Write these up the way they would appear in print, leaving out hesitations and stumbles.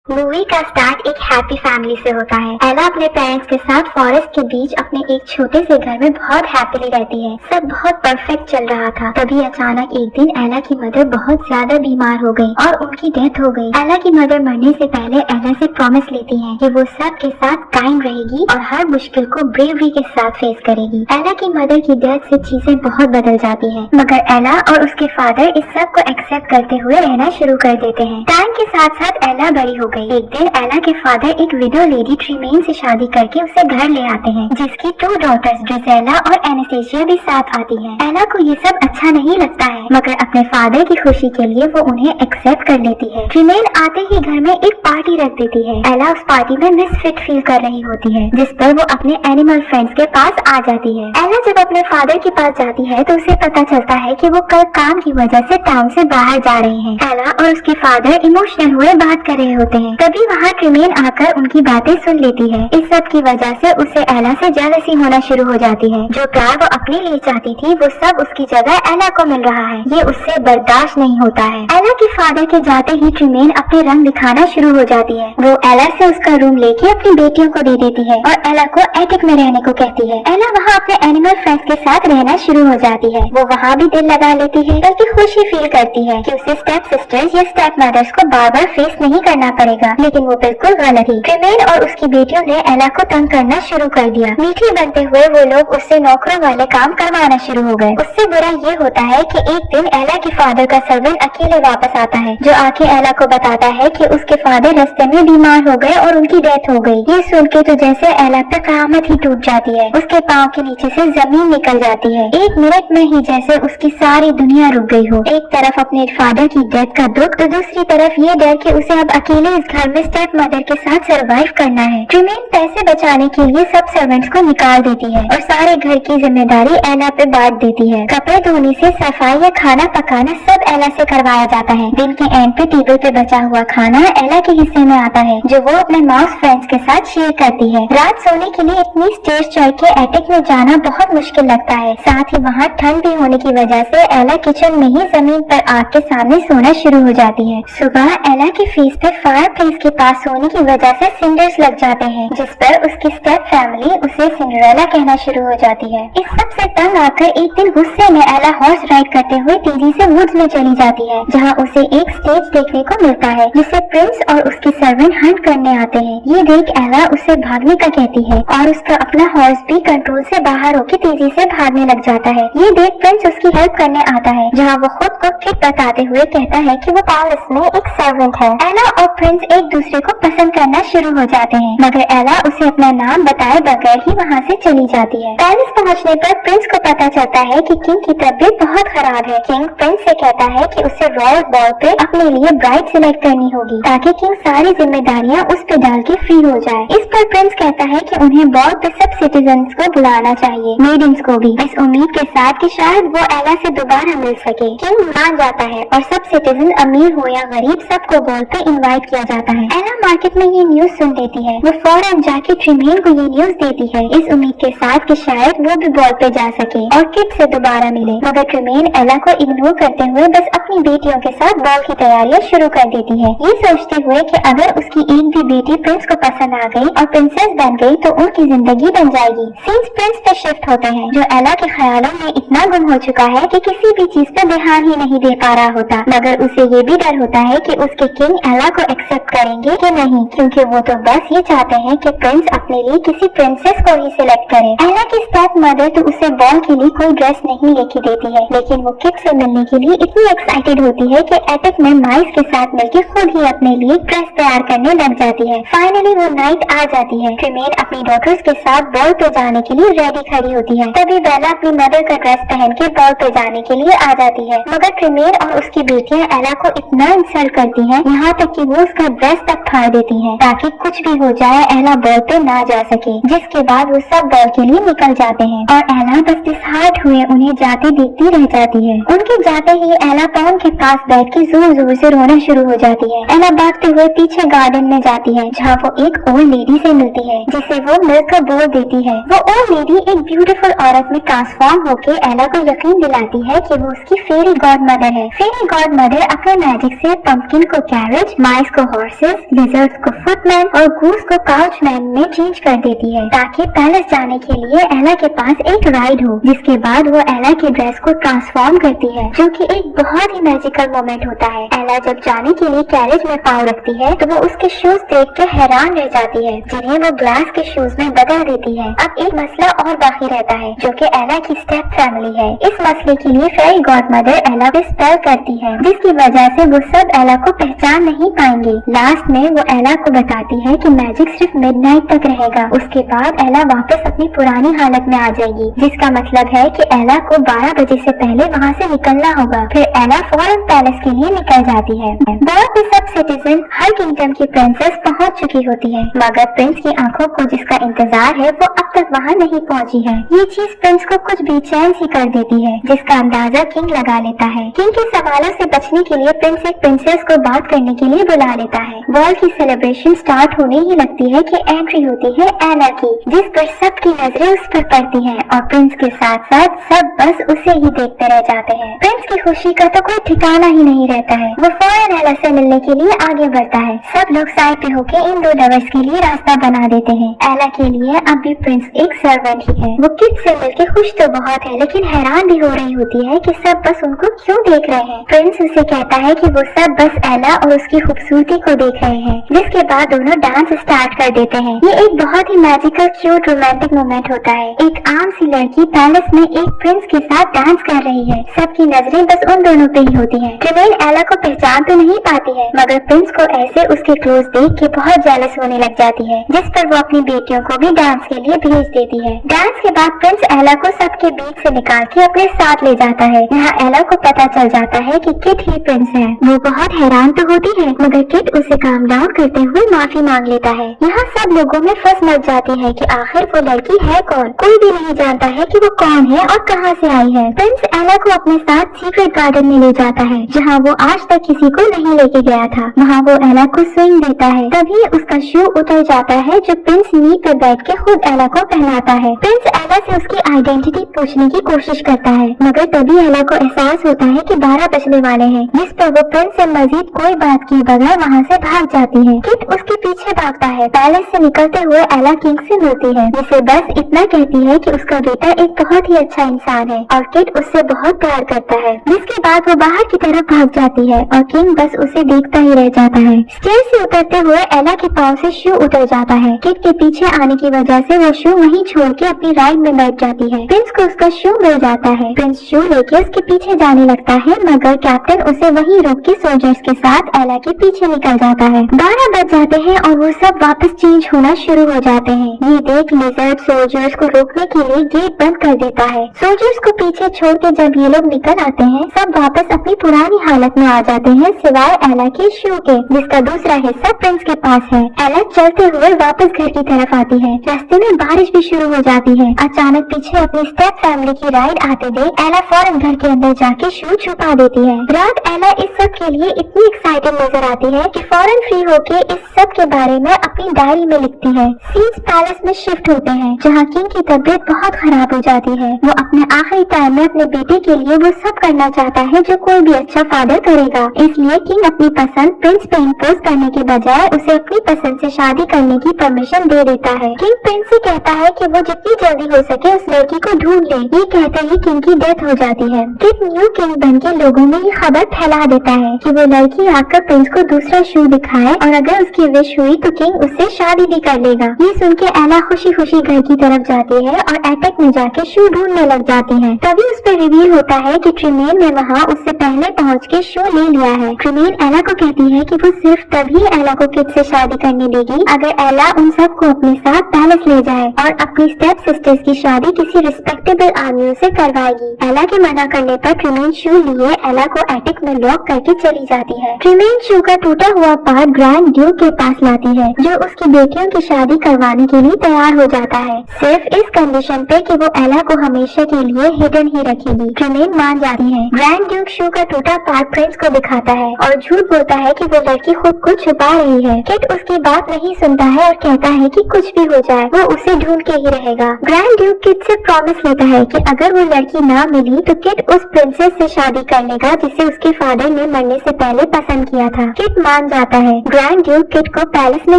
Movie का start एक happy family से होता है। एला अपने पेरेंट्स के साथ फॉरेस्ट के बीच अपने एक छोटे से घर में बहुत हैप्पीली रहती है। सब बहुत परफेक्ट चल रहा था। तभी अचानक एक दिन एला की मदर बहुत ज्यादा बीमार हो गई और उनकी डेथ हो गई। एला की मदर मरने से पहले एला से प्रॉमिस लेती है कि वो सब के साथ काइंड रहेगी और हर मुश्किल को ब्रेवरी के साथ फेस करेगी। एला की मदर की डेथ से चीजें बहुत बदल जाती है, मगर एला और उसके फादर इस सब को एक्सेप्ट करते हुए रहना शुरू कर देते हैं। टाइम के साथ साथ एला बड़ी हो गई। एक दिन एला के फादर एक विडो लेडी ट्रीमेन से शादी करके उसे घर ले आते हैं, जिसकी 2 डॉटर्स ड्रिजेला और एनास्टेसिया भी साथ आती हैं। एला को ये सब अच्छा नहीं लगता है, मगर अपने फादर की खुशी के लिए वो उन्हें एक्सेप्ट कर लेती है। ट्रीमेन आते ही घर में एक पार्टी रख देती है। एला उस पार्टी में मिसफिट फील कर रही होती है, जिस पर वो अपने एनिमल फ्रेंड्स के पास आ जाती है। एला जब अपने फादर के पास जाती है तो उसे पता चलता है कि वो कल काम की वजह से टाउन से बाहर जा रहे हैं। एला और उसके फादर इमोशनल हुए बात कर रहे होते हैं। तभी वहाँ ट्रीमेन आकर उनकी बातें सुन लेती है। इस सब की वजह से उसे एला से जेलसी होना शुरू हो जाती है। जो प्यार वो अपने लिए चाहती थी वो सब उसकी जगह एला को मिल रहा है। ये उससे बर्दाश्त नहीं होता है। एला के फादर के जाते ही ट्रीमेन अपने रंग दिखाना शुरू हो जाती है। वो एला से उसका रूम लेके अपनी बेटियों को दे देती है और एला को एटिक में रहने को कहती है। एला वहाँ अपने एनिमल फ्रेंड्स के साथ रहना शुरू हो जाती है। वो वहाँ भी दिल लगा लेती है, बल्कि खुशी फील करती है कि उसे स्टेप सिस्टर्स या स्टेप मदर्स को बार बार फेस नहीं करना पड़ेगा। लेकिन वो बिल्कुल गलत थी। ट्रीमेन और उसकी बेटियों ने एला को तंग करना शुरू कर दिया। मीठी बनते हुए वो लोग उससे नौकरों वाले काम करवाना शुरू हो गए। उससे बुरा ये होता है कि एक दिन एला के फादर का सर्वेंट अकेले वापस आता है, जो आके एला को बताता है कि उसके फादर रास्ते में बीमार हो गए और उनकी डेथ हो गई। ये सुन के तो जैसे एला पे कयामत ही टूट जाती है। उसके पाँव के नीचे से जमीन निकल जाती है। 1 मिनट में ही जैसे उसकी सारी दुनिया रुक गई हो। एक तरफ अपने फादर की डेथ का दुख, तो दूसरी तरफ ये डर कि उसे अब अकेले इस घर में स्टेप मदर के साथ सरवाइव करना है। ट्रीमेन पैसे बचाने के लिए सब सर्वेंट्स को निकाल देती है और सारे घर की जिम्मेदारी एला पे बांट देती है। कपड़े धोने से सफाई या खाना पकाना सब एला से करवाया जाता है। दिन के एंड पे टेबल पे बचा हुआ खाना एला के हिस्से में आता है, जो वो अपने माउस फ्रेंड्स के साथ शेयर करती है। रात सोने के लिए इतनी स्टेज चढ़ के एटिक में जाना बहुत मुश्किल लगता है। साथ ही वहाँ ठंड भी होने की वजह से एला किचन में ही जमीन पर आग के सामने सोना शुरू हो जाती है। सुबह एला के फेस पे फायर प्लेस के पास सोने की वजह से सिंडर्स लग जाते हैं, जिस पर उसकी स्टेप फैमिली उसे सिंड्रेला कहना शुरू हो जाती है। इस सब से तंग आकर एक दिन गुस्से में एला हॉर्स राइड करते हुए तेजी से वुड्स में चली जाती है, जहाँ उसे एक स्टेज देखने को मिलता है, जिसे प्रिंस और उसके सर्वेंट हंट करने आते हैं। ये देख एला उसे भागने का कहती है और उसका अपना हॉर्स भी कंट्रोल से बाहर होकर तेजी से भागने लग जाता है। ये देख प्रिंस उसकी हेल्प करने आता है, जहाँ वो खुद को किट बताते हुए कहता है कि वो पैलेस में एक सर्वेंट है। एला और प्रिंस एक दूसरे को पसंद करना शुरू हो जाते हैं, मगर एला उसे अपना नाम बताए बगैर ही वहाँ से चली जाती है। पैलेस पहुँचने पर प्रिंस को पता चलता है कि किंग की तबीयत बहुत खराब है। किंग प्रिंस से कहता है कि उसे रॉयल बॉल पे अपने लिए ब्राइड सिलेक्ट करनी होगी, ताकि किंग सारी जिम्मेदारियाँ उस पे डाल के फ्री हो जाए। इस पर प्रिंस कहता है कि उन्हें बॉल पे सब सिटीजन्स को बुलाना चाहिए, मेडन्स को भी, इस उम्मीद के साथ कि शायद वो एला से दोबारा मिल सके। किंग मान जाता है और सब सिटीजन, अमीर हो या गरीब, सबको बॉल पे इन्वाइट किया जाता है। एला मार्केट में ये न्यूज सुन लेती है। वो फौरन जाके ट्रीमेन को ये न्यूज देती है, इस उम्मीद के साथ कि शायद वो भी बॉल पे जा सके और किट से दोबारा मिले। मगर ट्रीमेन एला को इग्नोर करते हुए बस अपनी बेटियों के साथ बॉल की तैयारियां शुरू कर देती है, ये सोचते हुए कि अगर उसकी एक भी बेटी प्रिंस को पसंद आ गई और प्रिंसेस बन गई तो उनकी जिंदगी बन जाएगी। सीन्स प्रिंस पे शिफ्ट होते हैं, जो एला के ख्यालों में इतना गुम हो चुका है कि किसी भी चीज पे ध्यान ही नहीं दे पा रहा होता। मगर उसे ये भी डर होता है कि उसके किंग एला को एक्सेप्ट करेंगे कि नहीं, क्योंकि वो तो बस ये चाहते हैं कि प्रिंस अपने लिए किसी प्रिंसेस को ही सिलेक्ट करे। एला की स्टेप मदर तो उसे बॉल के लिए कोई ड्रेस नहीं लेके देती है, लेकिन वो किट से मिलने के लिए इतनी एक्साइटेड होती है कि एटिक में माइस के साथ मिलकर खुद ही अपने लिए ड्रेस तैयार करने लग जाती है। फाइनली वो नाइट आ जाती है। ट्रीमेन अपनी डॉटर्स के साथ बॉल पे जाने के लिए रेडी खड़ी होती है। तभी बेला अपनी मदर का ड्रेस पहन के बॉल पे जाने के लिए आ जाती है, मगर ट्रीमेन और उसकी बेटियां एला को इतना इंसल्ट करती हैं, यहाँ तक कि वो उसका ड्रेस तक फाड़ देती हैं, ताकि कुछ भी हो जाए एला बॉल पे ना जा सके। जिसके बाद वो सब बॉल के लिए निकल जाते हैं और एला बस डिसहार्ट हुए उन्हें जाते देखती रह जाती है। उनके जाते ही एला पॉन्ड के पास बैठ के जोर जोर से रोना शुरू हो जाती है। एला भागते हुए पीछे गार्डन में जाती है, जहाँ वो एक ओल्ड लेडी से मिलती है जिसे वो मिलकर बोल देती है। वो ओल्ड लेडी एक ब्यूटीफुल औरत में ट्रांसफॉर्म होकर एला को यकीन दिलाती है कि वो उसकी फेरी गॉड मदर है। फेरी गॉड मदर अपने मैजिक से पंपकिन को कैरेज, माइस को हॉर्सेस, लिजर्ड्स को फुटमैन और गूस को काउचमैन में चेंज कर देती है ताकि पैलेस जाने के लिए एला के पास एक राइड हो। जिसके बाद वो एला की ड्रेस को ट्रांसफॉर्म करती है जो कि एक बहुत ही मैजिकल मोमेंट होता है। एला जब जाने के लिए कैरेज में पाँव रखती है तो वो उसके शूज देख के हैरान रह जाती है जिन्हें वो ग्लास के शूज में बदल देती है। अब एक मसला और बाकी रहता है जो कि एला की स्टेप फैमिली है। इस मसले के लिए फेरी गॉड मदर एला पे स्पेल करती है जिसकी वजह से वो सब एला को पहचान नहीं पाएंगे। लास्ट में वो एला को बताती है कि मैजिक सिर्फ मिडनाइट तक रहेगा, उसके बाद एला वापस अपनी पुरानी हालत में आ जाएगी, जिसका मतलब है कि एला को 12 बजे से पहले वहाँ से निकलना होगा। फिर एला फौरन पैलेस के लिए निकल जाती है। बहुत ही सब सिटीजन हर किंगडम की प्रिंसेस पहुँच चुकी होती है मगर प्रिंस की आंखों को जिसका इंतजार है वो अब तक वहाँ नहीं पहुँची है। ये चीज प्रिंस को कुछ बेचैन सी कर देती है जिसका अंदाजा किंग लगा लेता है। किंग के सवालों से बचने के लिए प्रिंस एक प्रिंसेस को बात करने के लिए बुला लेता है। बॉल की सेलिब्रेशन स्टार्ट होने ही लगती है कि एंट्री होती है एला की, जिस पर सबकी नजरें उस पर पड़ती हैं और प्रिंस के साथ साथ सब बस उसे ही देखते रह जाते हैं। प्रिंस की खुशी का तो कोई ठिकाना ही नहीं रहता है। वो फौरन एला से मिलने के लिए आगे बढ़ता है। सब लोग साइड पे होके इन दो लवर्स के लिए रास्ता बना देते हैं। एला के लिए अब भी प्रिंस एक सर्वेंट ही है। वो किड से मिलके खुश तो बहुत है लेकिन हैरान भी हो रही होती है कि सब बस उनको क्यों देख रहे हैं। प्रिंस उसे कहता है कि वो सब बस एला और उसकी खूबसूरती को देख रहे हैं। जिसके बाद दोनों डांस स्टार्ट कर देते हैं। ये एक बहुत ही मैजिकल क्यूट रोमांटिक मोमेंट होता है। एक आम सी लड़की पैलेस में एक प्रिंस के साथ डांस कर रही है। सबकी नजरें बस उन दोनों पे ही होती हैं। ट्रेमेन एला को पहचान तो नहीं पाती है मगर प्रिंस को ऐसे उसके क्लोज देख के बहुत जेलस होने लग जाती है, जिस पर वो अपनी बेटियों को भी डांस के लिए भेज देती है। डांस के बाद प्रिंस एला को सबके बीच से निकाल के अपने साथ ले जाता है। यहाँ एला को पता चल जाता है कि किट ही प्रिंस है। वो बहुत हैरान तो होती है मगर किट उसे काम डाउन करते हुए माफी मांग लेता है। यहाँ सब लोगों में फंस मच जाती है कि आखिर वो लड़की है कौन। कोई भी नहीं जानता है कि वो कौन है और कहाँ से आई है। प्रिंस एला को अपने साथ सीक्रेट गार्डन में ले जाता है जहाँ वो आज तक किसी को नहीं लेके गया था। वहाँ वो एला को स्विंग देता है। तभी उसका शू उतर जाता है जो प्रिंस नी पे बैठ के खुद एला को पहनाता है। प्रिंस एला से उसकी आइडेंटिटी पूछने की कोशिश करता है मगर तभी एला को एहसास होता है कि 12 बजने वाले हैं, जिस पर वो प्रिंस से मजीद कोई बात किए बगैर वहाँ से भाग जाती है। किट उसके पीछे भागता है। पैलेस से निकलते हुए एला किंग से मिलती है जिसे बस इतना कहती है कि उसका बेटा एक बहुत ही अच्छा इंसान है और किट उससे बहुत प्यार करता है। जिसके बाद वो बाहर की तरफ भाग जाती है और किंग बस उसे देखता ही रह जाता है। स्टेयर से उतरते हुए एला के पाँव से शू उतर जाता है। किट के पीछे आने की वजह से वो शू वहीं छोड़ के अपनी राइड में बैठ जाती है। प्रिंस को उसका शू मिल जाता है। प्रिंस शू लेके उसके पीछे जाने लगता है मगर कैप्टन उसे वहीं रोक के सोल्जर्स के साथ एला के पीछे निकल जाता है। 12 बज जाते हैं और वो सब वापस चेंज होना शुरू हो जाते हैं। ये देख लिजर्ड सोल्जर्स को रोकने के लिए गेट बंद कर देता है। सोल्जर्स को पीछे छोड़ के जब ये लोग निकल आते हैं सब वापस अपनी पुरानी हालत में आ जाते हैं सिवाय एला के शू के, जिसका दूसरा हिस्सा प्रिंस के पास है। एला चलते हुए वापस घर की तरफ आती है। रास्ते में बारिश भी शुरू हो जाती है। अचानक पीछे अपनी स्टेप फैमिली की राइड आते देख एला फौरन घर के अंदर जाके शू छुपा देती है। रात एला इस सब के लिए इतनी एक्साइटेड नजर आती है कि फौरन फ्री होके इस सब के बारे में अपनी डायरी में लिखती है। सीन्स पैलेस में शिफ्ट होते हैं जहाँ किंग की तबीयत बहुत खराब हो जाती है। वो अपने आखिरी टाइम में अपने बेटे के लिए वो सब करना चाहता है जो कोई भी अच्छा फादर करेगा। इसलिए किंग अपनी पसंद प्रिंस पे इम्पोज करने के बजाय उसे अपनी पसंद से शादी करने की परमिशन दे देता है। किंग प्रिंस से कहता है कि वो जितनी जल्दी हो सके उस लड़की को ढूंढ ले। ये कहते ही किंग की डेथ हो जाती है। किट न्यू किंग बन के लोगों में ये खबर फैला देता है कि वो लड़की आकर प्रिंस को दूसरा शू दिखाए और अगर उसकी विश हुई तो किंग उससे शादी भी कर लेगा। ये सुन के एला खुशी खुशी घर की तरफ जाती है और एटेक में जाके शू ढूंढने लग जाती है। तभी उस पर रिवील होता है कि ट्रेमेन ने वहाँ उससे पहले पहुँच के शू ले लिया है। ट्रेमेन एला को कहती है कि वो सिर्फ तभी एला को किट से शादी करने देगी अगर एला उन सबको अपने साथ पैलेस ले जाए और अपनी स्टेप सिस्टर्स की शादी किसी रिस्पेक्टेबल आदमी से करवाएगी। एला के मना करने पर ट्रेमेन शू लिए एला को एटिक में लॉक करके चली जाती है। ट्रेमेन शू का टूटा हुआ पार्ट ग्रैंड ड्यूक के पास लाती है जो उसकी बेटियों की शादी करवाने के लिए तैयार हो जाता है, सिर्फ इस कंडीशन पे कि वो एला को हमेशा के लिए हिडन ही रखेगी। ट्रेमेन मान जाती है। ग्रैंड ड्यूक शू का टूटा पार्ट प्रिंस को दिखाता है और झूठ बोलता है कि वो लड़की खुद को छुपा रही है। किट उसके बाद बात नहीं सुनता है और कहता है कि कुछ भी हो जाए वो उसे ढूंढ के ही रहेगा। ग्रैंड ड्यूक किड से प्रॉमिस लेता है कि अगर वो लड़की ना मिली तो किड उस प्रिंसेस से शादी कर लेगा जिसे उसके फादर ने मरने से पहले पसंद किया था। किड मान जाता है। ग्रैंड ड्यूक किड को पैलेस में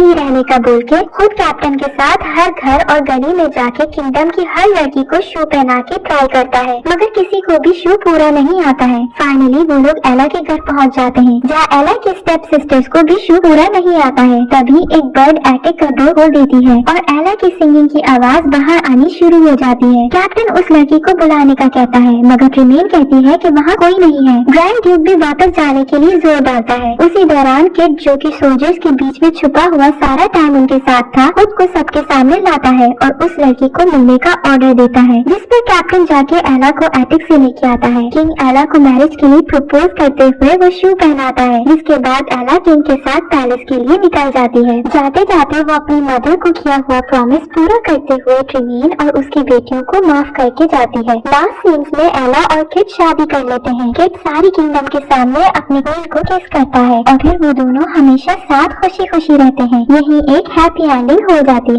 ही रहने का बोल के खुद कैप्टन के साथ हर घर और गली में जाके किंगडम की हर लड़की को शू पहना के ट्राई करता है, मगर किसी को भी शू पूरा नहीं आता है। फाइनली वो लोग एला के घर पहुंच जाते हैं, जहाँ एला की स्टेप सिस्टर्स को भी शू पूरा नहीं आता है। तभी एक बर्ड अटैक का डोर खोल देती है और एला की सिंगिंग की आवाज बाहर आनी शुरू हो जाती है। कैप्टन उस लड़की को बुलाने का कहता है, मगर ट्रिमेन कहती है कि वहाँ कोई नहीं है। ग्रैंड ड्यूक भी वापस जाने के लिए जोर डालता है। उसी दौरान किड, जो कि सोल्जर्स के बीच में छुपा हुआ सारा टाइम उनके साथ था, खुद को सबके सामने लाता है और उस लड़की को मिलने का ऑर्डर देता है, जिस पर कैप्टन जाके एला को एटिक से लेके आता है। किंग एला को मैरिज के लिए प्रपोज करते हुए वो शू पहनाता है, जिसके बाद एला किंग के साथ पैलेस के लिए निकल जाती है। जाते जाते वो अपनी मदर को किया हुआ प्रॉमिस पूरा करते हुए ट्रिमेन और उसकी बेटियों को माफ करके जाती है। लास्ट सीन्स में एला और किड शादी कर लेते हैं। किड सारी किंगडम के सामने अपनी क्वीन को किस करता है और फिर वो दोनों हमेशा साथ खुशी खुशी रहते हैं। यही एक हैप्पी एंडिंग हो जाती है।